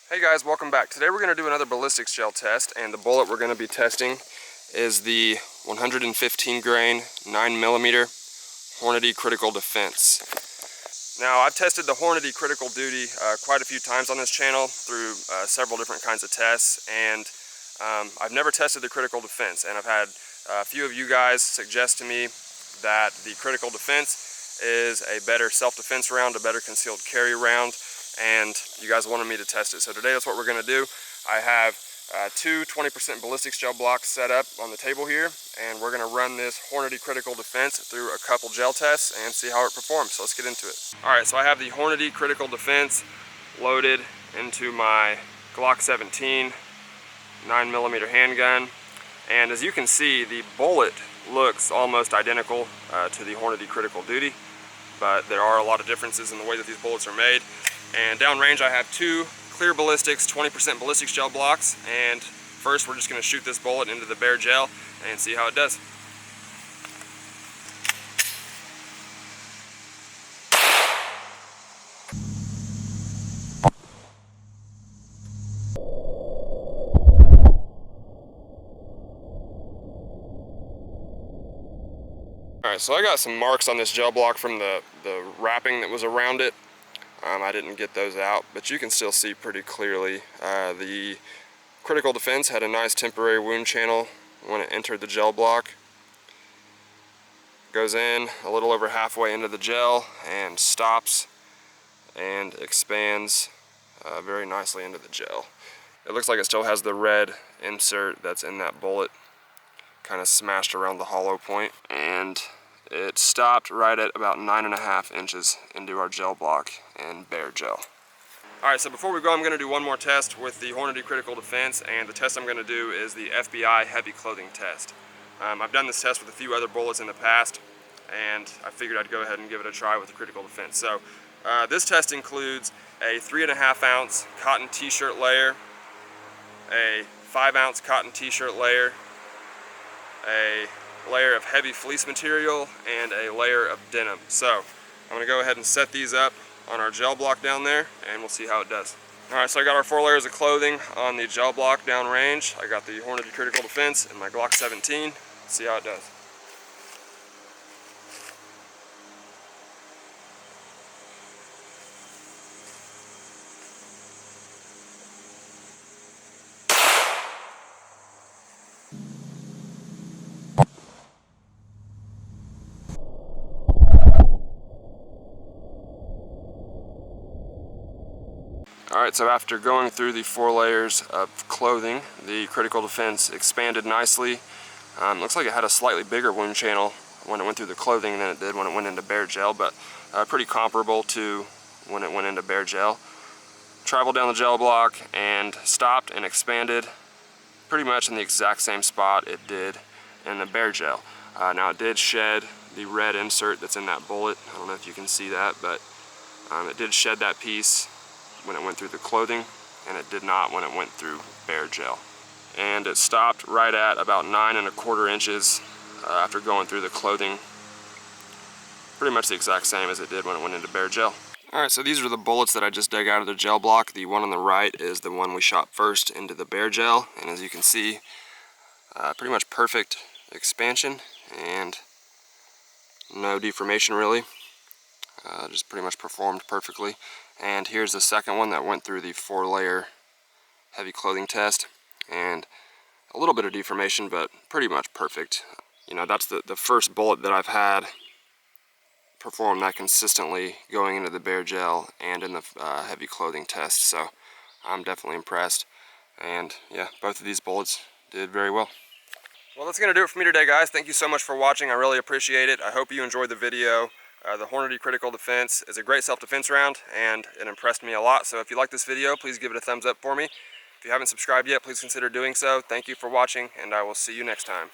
Hey guys, welcome back. Today we're going to do another ballistics gel test, and the bullet we're going to be testing is the 115 grain 9mm Hornady Critical Defense. Now, I've tested the Hornady Critical Duty quite a few times on this channel through several different kinds of tests, and I've never tested the Critical Defense, and I've had a few of you guys suggest to me that the Critical Defense is a better self-defense round, a better concealed carry round, and you guys wanted me to test it. So today that's what we're going to do. I have two 20% ballistics gel blocks set up on the table here, and we're going to run this Hornady Critical Defense through a couple gel tests and see how it performs. So let's get into it. Alright, so I have the Hornady Critical Defense loaded into my Glock 17 9mm handgun, and as you can see, the bullet looks almost identical to the Hornady Critical Duty, but there are a lot of differences in the way that these bullets are made. And downrange I have two clear ballistics 20% ballistics gel blocks, and first we're just going to shoot this bullet into the bare gel and see how it does. Alright, so I got some marks on this gel block from the wrapping that was around it. I didn't get those out, but you can still see pretty clearly. The Critical Defense had a nice temporary wound channel when it entered the gel block. Goes in a little over halfway into the gel and stops and expands very nicely into the gel. It looks like it still has the red insert that's in that bullet kind of smashed around the hollow point, and it stopped right at about 9.5 inches into our gel block in bare gel. Alright, so before we go, I'm going to do one more test with the Hornady Critical Defense, and the test I'm going to do is the FBI heavy clothing test. I've done this test with a few other bullets in the past, and I figured I'd go ahead and give it a try with the Critical Defense. So this test includes a 3.5 ounce cotton t-shirt layer, a 5 ounce cotton t-shirt layer, a layer of heavy fleece material, and a layer of denim. So I'm going to go ahead and set these up on our gel block down there, and we'll see how it does. Alright, so I got our 4 layers of clothing on the gel block downrange. I got the Hornady Critical Defense and my Glock 17. Let's see how it does. Alright, so after going through the 4 layers of clothing, the Critical Defense expanded nicely. Looks like it had a slightly bigger wound channel when it went through the clothing than it did when it went into bare gel, but pretty comparable to when it went into bare gel. Traveled down the gel block and stopped and expanded pretty much in the exact same spot it did in the bare gel. Now it did shed the red insert that's in that bullet. I don't know if you can see that, but it did shed that piece when it went through the clothing, and it did not when it went through bare gel. And it stopped right at about 9.25 inches after going through the clothing. Pretty much the exact same as it did when it went into bare gel. Alright, so these are the bullets that I just dug out of the gel block. The one on the right is the one we shot first into the bare gel, and as you can see, pretty much perfect expansion and no deformation really. Just pretty much performed perfectly. And here's the second one that went through the 4-layer heavy clothing test, and a little bit of deformation, but pretty much perfect. You know, that's the first bullet that I've had perform that consistently going into the bare gel and in the heavy clothing test, so I'm definitely impressed. And yeah, both of these bullets did very well. Well, that's going to do it for me today, guys. Thank you so much for watching. I really appreciate it. I hope you enjoyed the video. The Hornady Critical Defense is a great self-defense round, and it impressed me a lot. So if you like this video, please give it a thumbs up for me. If you haven't subscribed yet, please consider doing so. Thank you for watching, and I will see you next time.